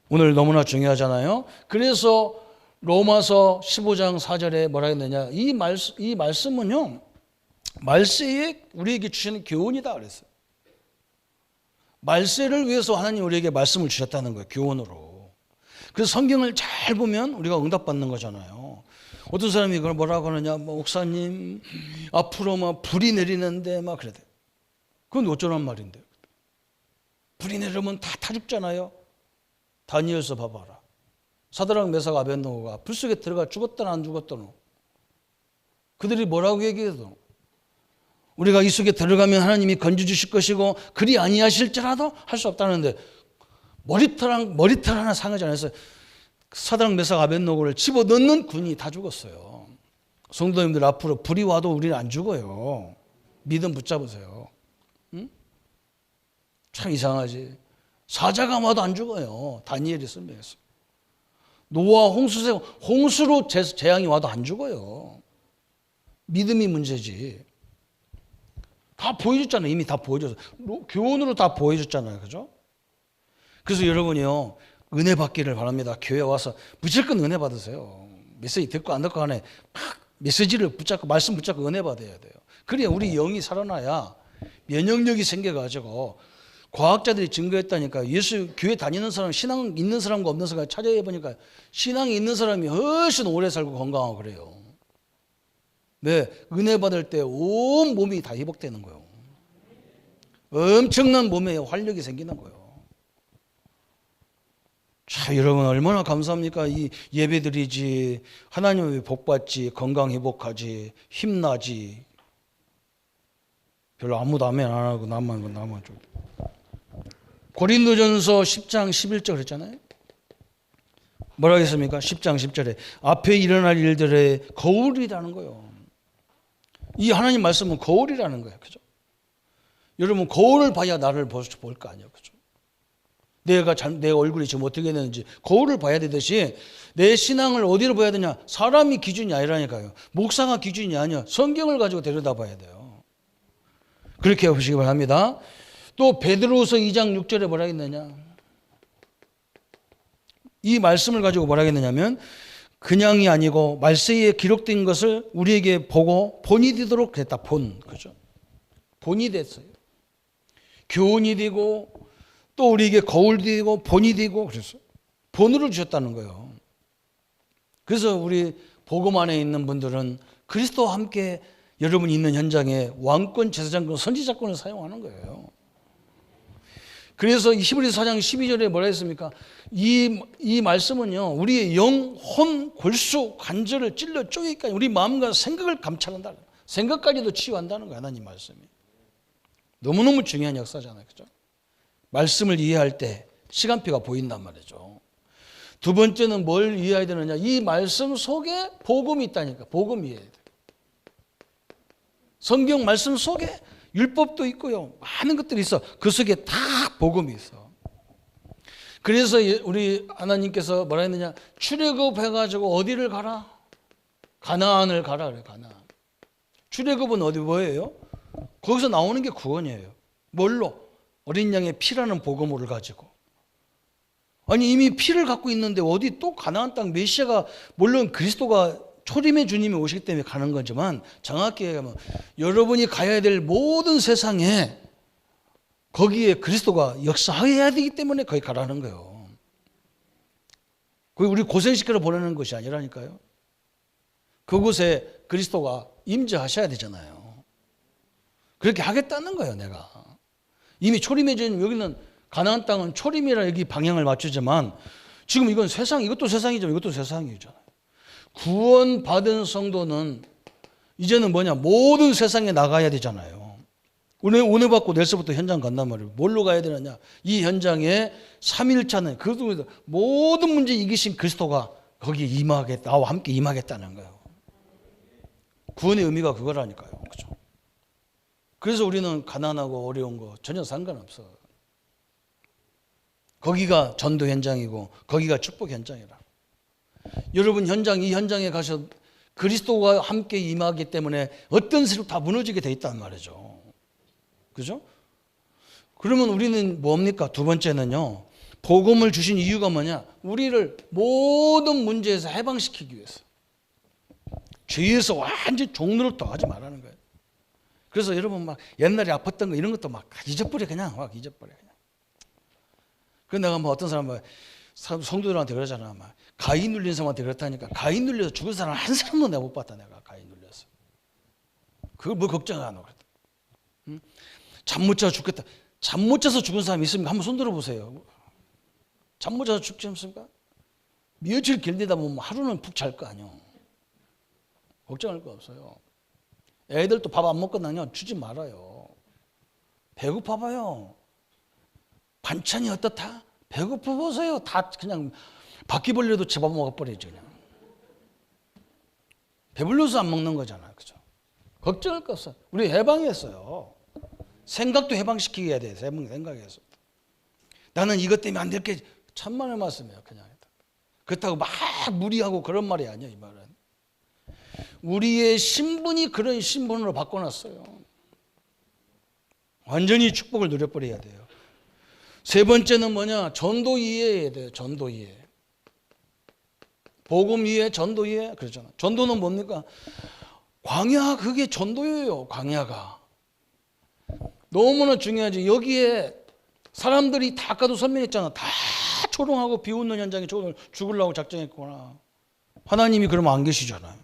오늘 너무나 중요하잖아요. 그래서 로마서 15장 4절에 뭐라 했느냐? 이 말씀은요. 말세에 우리에게 주시는 교훈이다 그랬어요. 말세를 위해서 하나님 우리에게 말씀을 주셨다는 거예요. 교훈으로. 그래서 성경을 잘 보면 우리가 응답받는 거잖아요. 어떤 사람이 이걸 뭐라고 하느냐? 목사님 앞으로 막 불이 내리는데 막 그래. 그건 어쩌란 말인데. 불이 내리면 다 죽잖아요. 다니엘서 봐봐라. 사드락 메삭 아벳느고가 불 속에 들어가 죽었든 안 죽었든 그들이 뭐라고 얘기해도 우리가 이 속에 들어가면 하나님이 건져주실 것이고 그리 아니하실지라도 할 수 없다는데 머리털 하나 상하지 않아서 사드락 메삭 아벳느고를 집어넣는 군이 다 죽었어요. 성도님들 앞으로 불이 와도 우리는 안 죽어요. 믿음 붙잡으세요. 응? 참 이상하지. 사자가 와도 안 죽어요. 다니엘이 설명했어. 노아 홍수로 재앙이 와도 안 죽어요. 믿음이 문제지. 다 보여줬잖아요. 이미 다 보여줬어요. 교훈으로 다 보여줬잖아요. 그죠? 그래서 여러분이요. 은혜 받기를 바랍니다. 교회 와서 무조건 은혜 받으세요. 메시지 듣고 안 듣고 간에 막 메시지를 붙잡고 말씀 붙잡고 은혜 받아야 돼요. 그래야 우리 영이 살아나야 면역력이 생겨가지고 과학자들이 증거했다니까. 예수 교회 다니는 사람, 신앙 있는 사람과 없는 사람 찾아보니까 신앙이 있는 사람이 훨씬 오래 살고 건강하고 그래요. 네, 은혜 받을 때 온 몸이 다 회복되는 거예요. 엄청난 몸에 활력이 생기는 거예요. 자, 여러분 얼마나 감사합니까? 이 예배드리지, 하나님의 복 받지, 건강 회복하지, 힘나지. 별로 아무도 아멘 안 하고 나만 좀. 고린도전서 10장 11절 그랬잖아요. 뭐라 했습니까? 10장 10절에 앞에 일어날 일들의 거울이라는 거예요. 이 하나님 말씀은 거울이라는 거예요. 그죠? 여러분 거울을 봐야 나를 볼 거 아니에요. 그죠? 내 얼굴이 지금 어떻게 되는지 거울을 봐야 되듯이 내 신앙을 어디로 봐야 되냐? 사람이 기준이 아니라니까요. 목사가 기준이 아니야. 성경을 가지고 들여다봐야 돼요. 그렇게 보시기 바랍니다. 또 베드로후서 2장 6절에 뭐라 했느냐? 이 말씀을 가지고 뭐라 했느냐면 그냥이 아니고 말세에 기록된 것을 우리에게 보고 본이 되도록 됐다. 그죠? 본이 됐어요. 교훈이 되고 또 우리에게 거울이 되고 본이 되고 그래서 본으로 주셨다는 거예요. 그래서 우리 복음 안에 있는 분들은 그리스도와 함께 여러분이 있는 현장에 왕권, 제사장권, 선지자권을 사용하는 거예요. 그래서 히브리서 4장 12절에 뭐라 했습니까? 이 말씀은요, 우리의 영, 혼, 골수, 관절을 찔러 쪼개기까지 우리 마음과 생각을 감찰한다. 생각까지도 치유한다는 거예요, 하나님 말씀이. 너무너무 중요한 역사잖아요, 그죠? 말씀을 이해할 때 시간표가 보인단 말이죠. 두 번째는 뭘 이해해야 되느냐? 이 말씀 속에 복음이 있다니까. 복음 이해해야 돼. 성경 말씀 속에 율법도 있고요. 많은 것들이 있어. 그 속에 다 복음이 있어. 그래서 우리 하나님께서 뭐라 했느냐? 출애굽해가지고 어디를 가라? 가나안을 가라 그래. 가나안. 출애굽은 어디 뭐예요? 거기서 나오는 게 구원이에요. 뭘로? 어린 양의 피라는 복음을 가지고. 아니 이미 피를 갖고 있는데 어디 또 가나안 땅 메시아가 물론 그리스도가 초림의 주님이 오시기 때문에 가는 거지만 정확히 얘기하면 여러분이 가야 될 모든 세상에 거기에 그리스도가 역사해야 되기 때문에 거기 가라는 거예요. 거기 우리 고생시키러 보내는 것이 아니라니까요. 그곳에 그리스도가 임재하셔야 되잖아요. 그렇게 하겠다는 거예요. 내가 이미 초림의 주님 여기는 가나안 땅은 초림이라 여기 방향을 맞추지만 지금 이건 세상 이것도 세상이지만 이것도 세상이잖아요. 구원받은 성도는 이제는 뭐냐? 모든 세상에 나가야 되잖아요. 오늘 받고 내일서부터 현장 간단 말이에요. 뭘로 가야 되느냐? 이 현장에 3일차는 그 모든 문제 이기신 그리스도가 거기에 임하겠다. 나와 함께 임하겠다는 거예요. 구원의 의미가 그거라니까요. 그렇죠? 그래서 우리는 가난하고 어려운 거 전혀 상관없어. 거기가 전도 현장이고 거기가 축복 현장이라. 여러분 이 현장에 가서 그리스도와 함께 임하기 때문에 어떤 세력 다 무너지게 돼 있단 말이죠. 그죠? 그러면 우리는 뭡니까? 두 번째는요. 복음을 주신 이유가 뭐냐? 우리를 모든 문제에서 해방시키기 위해서. 죄에서 완전 종로를 떠하지 말라는 거예요. 그래서 여러분 막 옛날에 아팠던 거 이런 것도 막 잊어버려 그냥 막 잊어버려 그냥. 그래서 내가 뭐 어떤 사람 성도들한테 그러잖아. 막 가위 눌린 사람한테 그렇다니까. 가위 눌려서 죽은 사람 한 사람도 내가 못 봤다. 내가 가위 눌려서. 그걸 뭐 걱정 안 하고 그랬다. 응? 잠 못 자서 죽겠다. 잠 못 자서 죽은 사람 있습니까? 한번 손 들어보세요. 잠 못 자서 죽지 않습니까? 며칠 견디다 보면 하루는 푹 잘 거 아니에요. 걱정할 거 없어요. 애들도 밥 안 먹고 나면 주지 말아요. 배고파 봐요. 반찬이 어떻다? 배고파 보세요. 다 그냥 바퀴벌레도 잡아먹어버리죠. 그냥. 배불러서 안 먹는 거잖아요. 그죠? 걱정할 거 없어요. 우리 해방했어요. 생각도 해방시키게 해야 돼요. 생각해서. 나는 이것 때문에 안 될 게 천만의 말씀이에요. 그냥. 그렇다고 막 무리하고 그런 말이 아니에요. 이 말은. 우리의 신분이 그런 신분으로 바꿔놨어요. 완전히 축복을 누려버려야 돼요. 세 번째는 뭐냐? 전도 이해해야 돼요. 전도 이해. 복음 이해, 전도 이해. 그러잖아. 전도는 뭡니까? 광야, 그게 전도예요. 광야가 너무나 중요하지. 여기에 사람들이 다 아까도 설명했잖아. 다 초롱하고 비웃는 현장에 죽으려고 작정했구나. 하나님이 그러면 안 계시잖아요.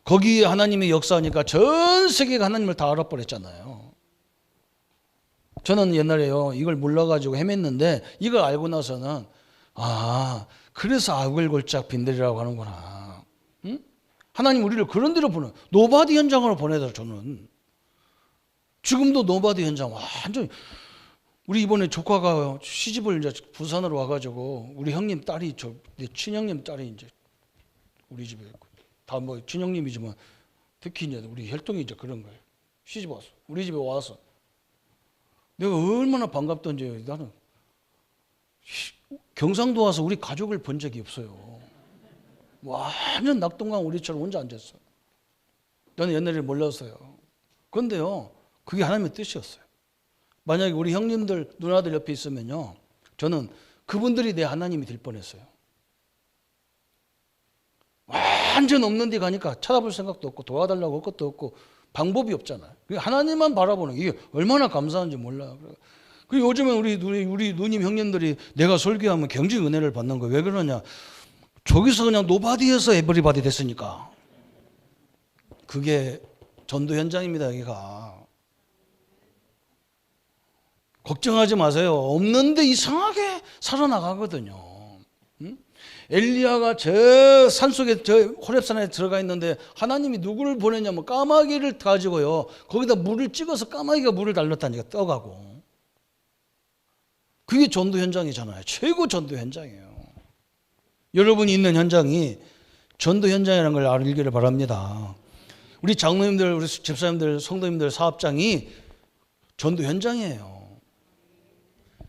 거기에 하나님의 역사하니까 전 세계가 하나님을 다 알아버렸잖아요. 저는 옛날에요, 이걸 몰라가지고 헤맸는데 이걸 알고 나서는 그래서 아글골짝 빈들이라고 하는구나. 응? 하나님 우리를 그런 데로 보내, 노바디 현장으로 보내더라. 저는 지금도 노바디 현장 완전. 우리 이번에 조카가 시집을 이제 부산으로 와가지고 우리 형님 딸이 친형님 딸이 이제 우리 집에 다 뭐 친형님이지만 특히 이제 우리 혈통이 이제 그런 거예요. 시집 와서 우리 집에 와서 내가 얼마나 반갑던지. 나는 경상도 와서 우리 가족을 본 적이 없어요. 완전 낙동강 우리처럼 혼자 앉았어. 저는 옛날에 몰랐어요. 그런데요, 그게 하나님의 뜻이었어요. 만약에 우리 형님들, 누나들 옆에 있으면요, 저는 그분들이 내 하나님이 될 뻔했어요. 완전 없는 데 가니까 찾아볼 생각도 없고 도와달라고 할 것도 없고 방법이 없잖아요. 하나님만 바라보는 게 이게 얼마나 감사한지 몰라요. 그리고 요즘은 우리 누님 형님들이 내가 설교하면 굉장히 은혜를 받는 거예요. 왜 그러냐? 저기서 그냥 노바디에서 에브리바디 됐으니까. 그게 전도 현장입니다. 여기가. 걱정하지 마세요. 없는데 이상하게 살아나가거든요. 엘리야가 저 산속에, 저 호렙산에 들어가 있는데 하나님이 누구를 보냈냐면 까마귀를 가지고요, 거기다 물을 찍어서 까마귀가 물을 달렸다니까, 떠가고. 그게 전도 현장이잖아요. 최고 전도 현장이에요. 여러분이 있는 현장이 전도 현장이라는 걸 알기를 바랍니다. 우리 장로님들, 우리 집사님들, 성도님들, 사업장이 전도 현장이에요.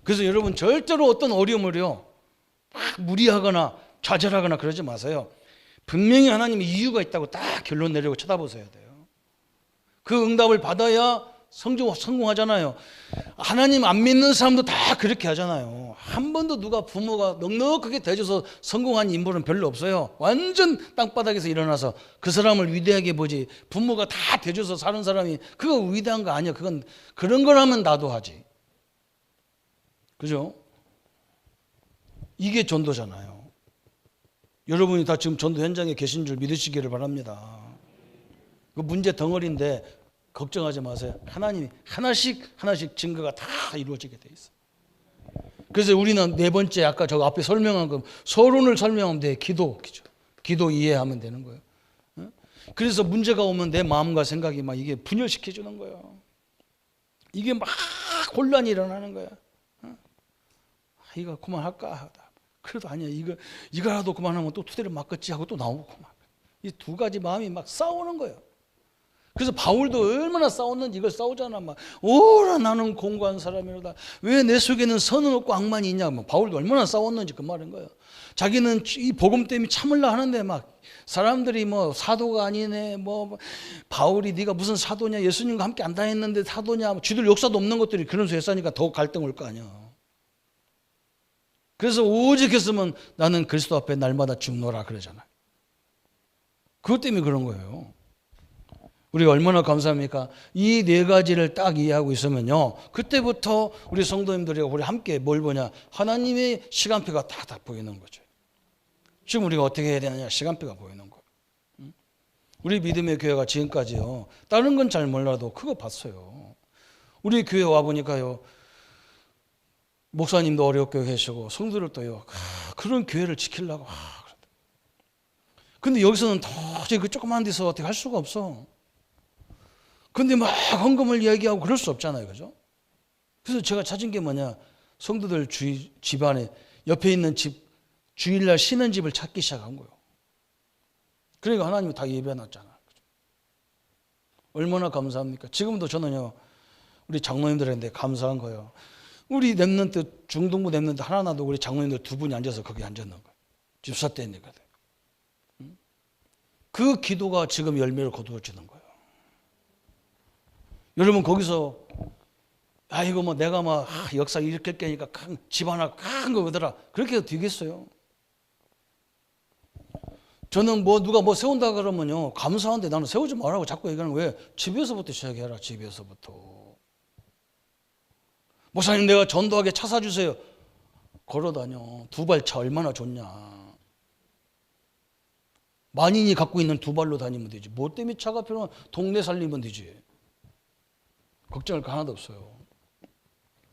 그래서 여러분 절대로 어떤 어려움을요 막 무리하거나 좌절하거나 그러지 마세요. 분명히 하나님이 이유가 있다고 딱 결론 내리고 쳐다보셔야 돼요. 그 응답을 받아야 성공하잖아요. 하나님 안 믿는 사람도 다 그렇게 하잖아요. 한 번도 누가 부모가 넉넉하게 대줘서 성공한 인물은 별로 없어요. 완전 땅바닥에서 일어나서 그 사람을 위대하게 보지, 부모가 다 대줘서 사는 사람이 그거 위대한 거 아니야. 그건 그런 거라면 나도 하지. 그죠? 이게 전도잖아요. 여러분이 다 지금 전도 현장에 계신 줄 믿으시기를 바랍니다. 그 문제 덩어리인데 걱정하지 마세요. 하나님이 하나씩 증거가 다 이루어지게 돼 있어요. 그래서 우리는 네 번째, 아까 저 앞에 설명한 거 서론을 설명하면 돼. 기도 이해하면 되는 거예요. 그래서 문제가 오면 내 마음과 생각이 막 이게 분열시켜 주는 거예요. 이게 막 혼란이 일어나는 거야. 이거 그만할까? 그래도 아니야. 이거라도 그만하면 또 투대를 맞겠지 하고 또 나오고 막. 이 두 가지 마음이 막 싸우는 거예요. 그래서 바울도 얼마나 싸웠는지 이걸 싸우잖아. 막 오라 나는 공고한 사람이로다. 왜 내 속에는 선은 없고 악만이 있냐. 뭐 바울도 얼마나 싸웠는지 그 말인 거예요. 자기는 이 복음 때문에 참으려 하는데 막 사람들이 뭐 사도가 아니네, 뭐 바울이 네가 무슨 사도냐, 예수님과 함께 안 다녔는데 사도냐, 뭐 쥐들 역사도 없는 것들이 그런 소리 했으니까 더 갈등 올 거 아니야. 그래서 오직 했으면 나는 그리스도 앞에 날마다 죽노라 그러잖아요. 그것 때문에 그런 거예요. 우리가 얼마나 감사합니까? 이 네 가지를 딱 이해하고 있으면요, 그때부터 우리 성도님들이 우리 함께 뭘 보냐, 하나님의 시간표가 딱 보이는 거죠. 지금 우리가 어떻게 해야 되느냐, 시간표가 보이는 거예요. 우리 믿음의 교회가 지금까지요, 다른 건 잘 몰라도 그거 봤어요. 우리 교회 와보니까요, 목사님도 어렵게 계시고 성도들도요, 그런 교회를 지키려고. 근데 여기서는 도저히 그 조그만 데서 어떻게 할 수가 없어. 근데 막 헌금을 이야기하고 그럴 수 없잖아요. 그죠? 그래서 제가 찾은 게 뭐냐, 성도들 집안에 옆에 있는 집, 주일날 쉬는 집을 찾기 시작한 거예요. 그러니까 하나님이 다 예배해놨잖아. 얼마나 감사합니까? 지금도 저는요, 우리 장로님들한테 감사한 거예요. 우리 랩런트, 중동부 랩런트 하나도 우리 장로님들 두 분이 앉아서 거기 앉았는 거예요. 집사 때니까. 그 기도가 지금 열매를 거두어지는 거예요. 여러분 거기서 이거 뭐 내가 막 역사 일으킬 게니까 집 하나 큰 거 얻어라, 그렇게 해도 되겠어요? 저는 누가 세운다 그러면요, 감사한데 나는 세우지 말라고 자꾸 얘기하는 거예요. 왜? 집에서부터 시작해라. 집에서부터. 목사님, 내가 전도하게 차 사주세요. 걸어다녀. 두 발 차 얼마나 좋냐. 만인이 갖고 있는 두 발로 다니면 되지. 뭐 때문에 차가 필요한, 동네 살리면 되지. 걱정할 거 하나도 없어요.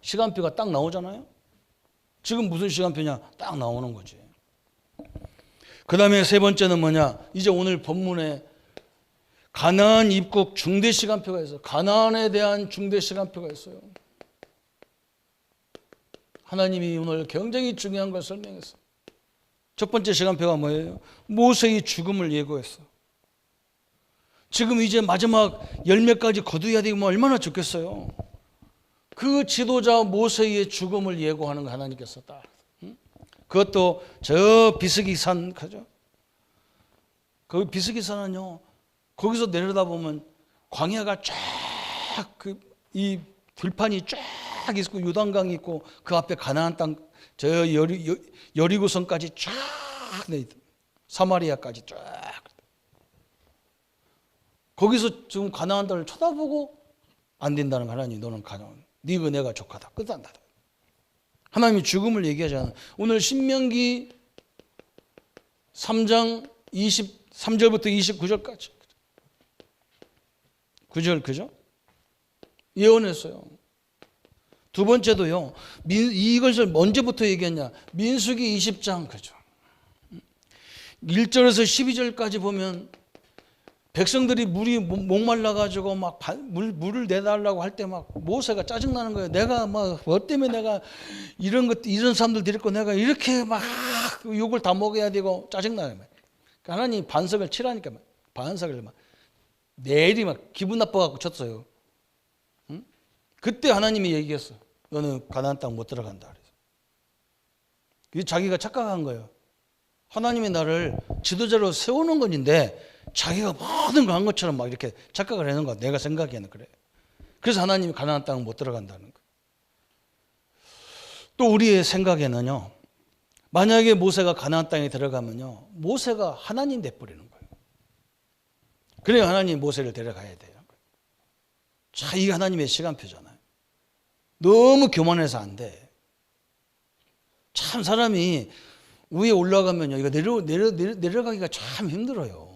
시간표가 딱 나오잖아요. 지금 무슨 시간표냐? 딱 나오는 거지. 그 다음에 세 번째는 뭐냐? 이제 오늘 본문에 가나안 입국 중대 시간표가 있어요. 가나안에 대한 중대 시간표가 있어요. 하나님이 오늘 굉장히 중요한 걸 설명했어. 첫 번째 시간표가 뭐예요? 모세의 죽음을 예고했어. 지금 이제 마지막 열매까지 거두어야 되면 얼마나 좋겠어요. 그 지도자 모세의 죽음을 예고하는 거 하나님께서 딱. 그것도 저 비스기산 가죠. 그 비스기산은요, 거기서 내려다보면 광야가 쫙 이 들판이 쫙 있고 요단강이 있고 그 앞에 가나안 땅 저 여리고성까지 쫙 사마리아까지 쫙. 거기서 지금 가나안 땅을 쳐다보고 안 된다는 거. 하나님, 너는 가나안, 네 은혜가 족하다. 끝난다. 하나님이 죽음을 얘기하잖아요. 오늘 신명기 3장 23절부터 29절까지 9절, 그죠? 예언했어요. 두 번째도요, 이것을 언제부터 얘기했냐? 민수기 20장, 그죠? 1절에서 12절까지 보면 백성들이 물이 목말라가지고 막 물을 내달라고 할 때 막 모세가 짜증나는 거예요. 내가 막 뭐 때문에 내가 이런 사람들 데리고 내가 이렇게 막 욕을 다 먹어야 되고 짜증나는 거예요. 그러니까 하나님 반석을 치라니까 반석을 막 내일이 막 기분 나빠갖고 쳤어요. 응? 그때 하나님이 얘기했어. 너는 가나안 땅 못 들어간다. 그래서 자기가 착각한 거예요. 하나님이 나를 지도자로 세우는 건데 자기가 모든 거 한 것처럼 막 이렇게 착각을 하는 거야. 내가 생각에는 그래. 그래서 하나님이 가나안 땅을 못 들어간다는 거예요. 또 우리의 생각에는요, 만약에 모세가 가나안 땅에 들어가면요, 모세가 하나님 돼버리는 거예요. 그래야 하나님이 모세를 데려가야 돼요. 자, 이게 하나님의 시간표잖아요. 너무 교만해서 안 돼. 참 사람이 위에 올라가면요, 이거 내려가기가 참 힘들어요.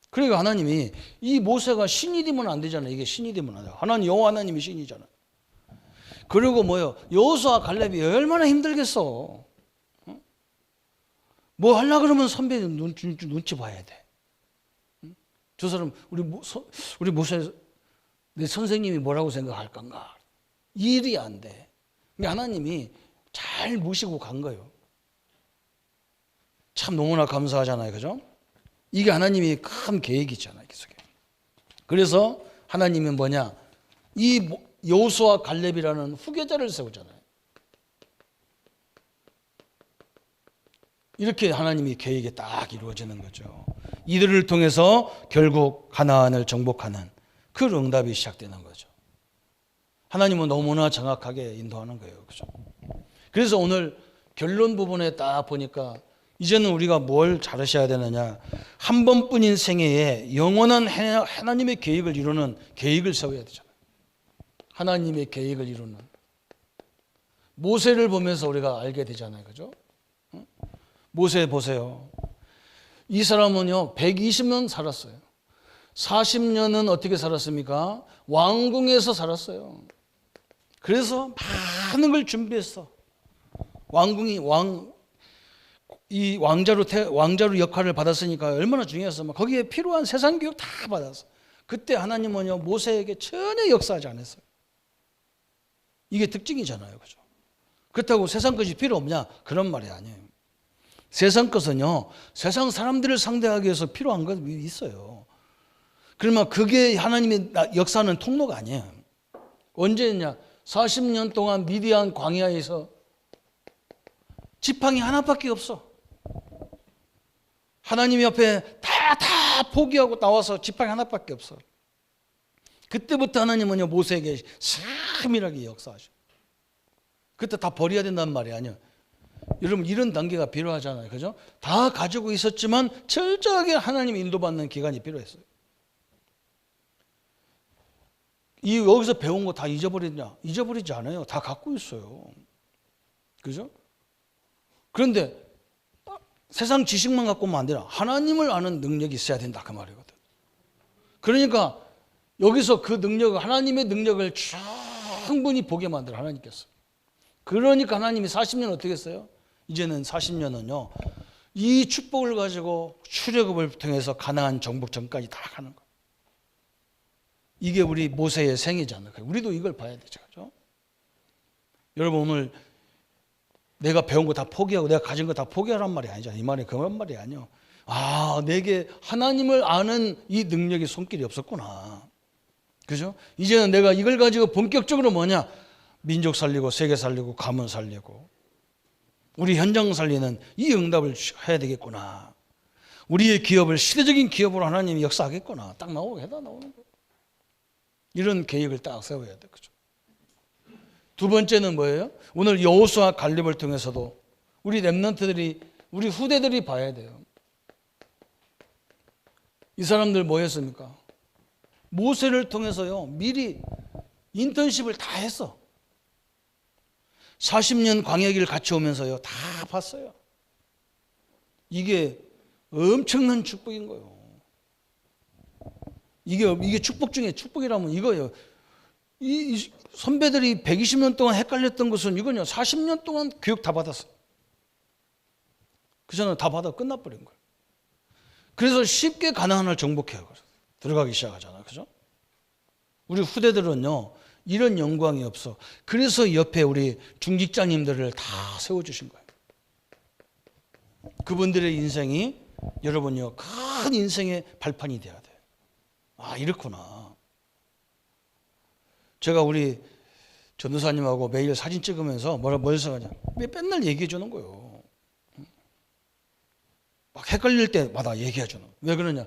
그러니까 하나님이 이 모세가 신이 되면 안 되잖아요. 이게 신이 되면 안 돼요. 하나님, 여호와 하나님이 신이잖아요. 그리고 뭐요? 여호수아 갈렙이 얼마나 힘들겠어. 뭐 하려고 그러면 선배 눈치 봐야 돼. 저 사람 우리 모세 내 선생님이 뭐라고 생각할 건가? 일이 안 돼. 근데 하나님이 잘 모시고 간 거예요. 참 너무나 감사하잖아요. 그죠? 이게 하나님이 큰 계획이잖아요. 그래서 하나님이 뭐냐? 이 여호수아 갈렙이라는 후계자를 세우잖아요. 이렇게 하나님이 계획이 딱 이루어지는 거죠. 이들을 통해서 결국 가나안을 정복하는 그 응답이 시작되는 거죠. 하나님은 너무나 정확하게 인도하는 거예요. 그죠? 그래서 오늘 결론 부분에 딱 보니까 이제는 우리가 뭘 잘하셔야 되느냐? 한 번뿐인 생애에 영원한 하나님의 계획을 이루는 계획을 세워야 되잖아요. 하나님의 계획을 이루는. 모세를 보면서 우리가 알게 되잖아요. 그죠? 모세 보세요. 이 사람은요, 120년 살았어요. 40년은 어떻게 살았습니까? 왕궁에서 살았어요. 그래서 많은 걸 준비했어. 이 왕자로 역할을 받았으니까 얼마나 중요했어. 거기에 필요한 세상 교육 다 받았어. 그때 하나님은요, 모세에게 전혀 역사하지 않았어요. 이게 특징이잖아요. 그죠? 그렇다고 세상 것이 필요 없냐? 그런 말이 아니에요. 세상 것은요, 세상 사람들을 상대하기 위해서 필요한 것이 있어요. 그러면 그게 하나님의 역사하는 통로가 아니에요. 언제였냐? 40년 동안 미디안 광야에서 지팡이 하나밖에 없어. 하나님 옆에 다 포기하고 나와서 지팡이 하나밖에 없어. 그때부터 하나님은요, 모세에게 세밀하게 역사하셔. 그때 다 버려야 된다는 말이 아니에요. 여러분 이런 단계가 필요하잖아요. 그죠? 다 가지고 있었지만 철저하게 하나님의 인도받는 기간이 필요했어요. 여기서 배운 거 다 잊어버렸냐? 잊어버리지 않아요. 다 갖고 있어요. 그죠? 그런데 세상 지식만 갖고만 안 되나? 하나님을 아는 능력이 있어야 된다 그 말이거든. 그러니까 여기서 그 능력을, 하나님의 능력을 충분히 보게 만들어 하나님께서. 그러니까 하나님이 40년 어떻게 했어요? 이제는 40년은요 이 축복을 가지고 출애굽을 통해서 가나안 정복 전까지 다 가는 거예요. 이게 우리 모세의 생이잖아요. 우리도 이걸 봐야 되죠. 그렇죠? 여러분 오늘 내가 배운 거 다 포기하고 내가 가진 거 다 포기하란 말이 아니잖아요. 이 말이 그런 말이 아니에요. 내게 하나님을 아는 이 능력이 손길이 없었구나. 그죠? 이제는 내가 이걸 가지고 본격적으로 뭐냐? 민족 살리고 세계 살리고 가문 살리고 우리 현장 살리는 이 응답을 해야 되겠구나. 우리의 기업을 시대적인 기업으로 하나님이 역사하겠구나. 딱 나오는 거예요. 이런 계획을 딱 세워야 돼. 그죠? 두 번째는 뭐예요? 오늘 여호수아 갈렙을 통해서도 우리 렘넌트들이, 우리 후대들이 봐야 돼요. 이 사람들 뭐 했습니까? 모세를 통해서요 미리 인턴십을 다 했어. 40년 광야길을 같이 오면서요 다 봤어요. 이게 엄청난 축복인 거예요. 이게 축복 중에 축복이라면 이거예요. 이 선배들이 120년 동안 헷갈렸던 것은 이거요. 40년 동안 교육 다 받았어요. 그 전에 다 받아 끝나버린 거예요. 그래서 쉽게 가나안을 정복해요. 들어가기 시작하잖아요. 그죠? 우리 후대들은요 이런 영광이 없어. 그래서 옆에 우리 중직자님들을 다 세워주신 거예요. 그분들의 인생이 여러분요 큰 인생의 발판이 돼야 돼요. 이렇구나. 제가 우리 전도사님하고 매일 사진 찍으면서 뭘 써가냐 맨날 얘기해 주는 거예요. 막 헷갈릴 때마다 얘기해 주는 거예요. 왜 그러냐?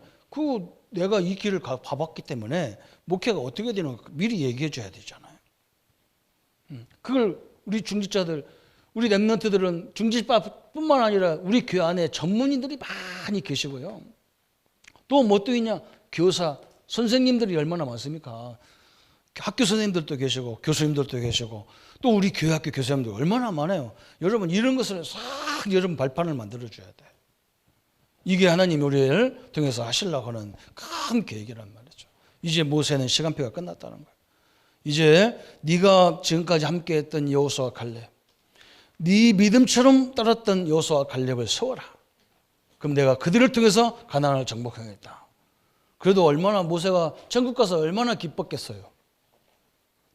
내가 이 길을 봐봤기 때문에 목회가 어떻게 되는 거 미리 얘기해 줘야 되잖아요. 그걸 우리 중직자들, 우리 렘넌트들은 중직자뿐만 아니라 우리 교회 안에 전문인들이 많이 계시고요. 또 뭐 또 있냐? 교사, 선생님들이 얼마나 많습니까? 학교 선생님들도 계시고 교수님들도 계시고 또 우리 교회 학교 교사님들 얼마나 많아요. 여러분 이런 것을 싹 여러분 발판을 만들어 줘야 돼. 이게 하나님이 우리를 통해서 하시려고 하는 큰 계획이란 말이죠. 이제 모세는 시간표가 끝났다는 거예요. 이제 네가 지금까지 함께했던 여호수아 갈렙, 네 믿음처럼 따랐던 여호수아 갈렙을 세워라. 그럼 내가 그들을 통해서 가나안을 정복하겠다. 그래도 얼마나 모세가 천국 가서 얼마나 기뻤겠어요.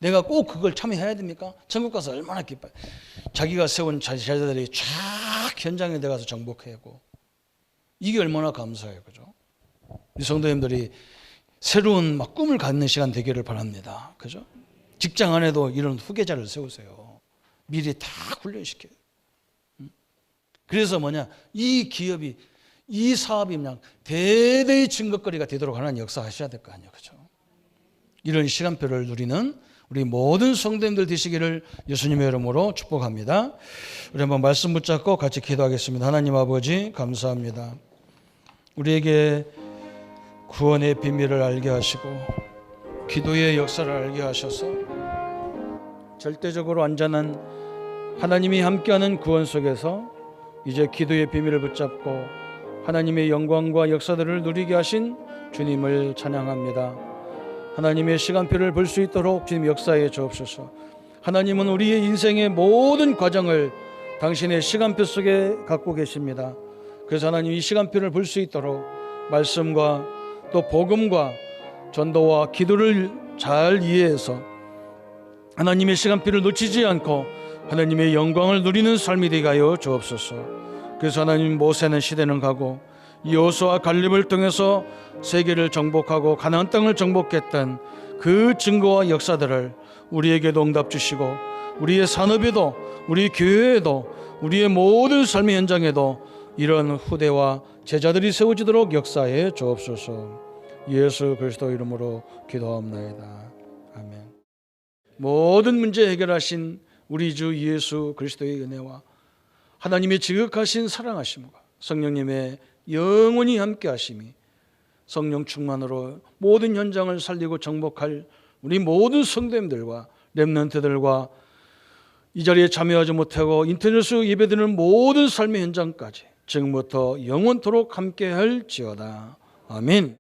내가 꼭 그걸 참여해야 됩니까? 천국 가서 얼마나 기뻐요. 자기가 세운 제자들이 쫙 현장에 들어가서 정복하고 이게 얼마나 감사해요. 그죠? 이 성도님들이 새로운 꿈을 갖는 시간 되기를 바랍니다. 그죠? 직장 안에도 이런 후계자를 세우세요. 미리 다 훈련시켜요. 그래서 이 기업이, 이 사업이 그냥 대대의 증거거리가 되도록 하나님 역사하셔야 될 거 아니에요. 그죠? 이런 시간표를 누리는 우리 모든 성도님들 되시기를 예수님의 이름으로 축복합니다. 우리 한번 말씀 붙잡고 같이 기도하겠습니다. 하나님 아버지 감사합니다. 우리에게 구원의 비밀을 알게 하시고 기도의 역사를 알게 하셔서 절대적으로 안전한 하나님이 함께하는 구원 속에서 이제 기도의 비밀을 붙잡고 하나님의 영광과 역사들을 누리게 하신 주님을 찬양합니다. 하나님의 시간표를 볼 수 있도록 주님 역사해 주옵소서. 하나님은 우리의 인생의 모든 과정을 당신의 시간표 속에 갖고 계십니다. 그래서 하나님 이 시간표를 볼 수 있도록 말씀과 또 복음과 전도와 기도를 잘 이해해서 하나님의 시간표를 놓치지 않고 하나님의 영광을 누리는 삶이 되게 하여 주옵소서. 그래서 하나님 모세는 시대는 가고 여호수아 갈렙을 통해서 세계를 정복하고 가나안 땅을 정복했던 그 증거와 역사들을 우리에게도 응답 주시고 우리의 산업에도 우리 교회에도 우리의 모든 삶의 현장에도 이런 후대와 제자들이 세워지도록 역사해 주옵소서. 예수 그리스도 이름으로 기도하옵나이다. 아멘. 모든 문제 해결하신 우리 주 예수 그리스도의 은혜와 하나님의 지극하신 사랑하심과 성령님의 영원히 함께 하심이 성령 충만으로 모든 현장을 살리고 정복할 우리 모든 성도님들과 렘넌트들과 이 자리에 참여하지 못하고 인터넷으로 예배드리는 모든 삶의 현장까지 지금부터 영원토록 함께 할지어다. 아멘.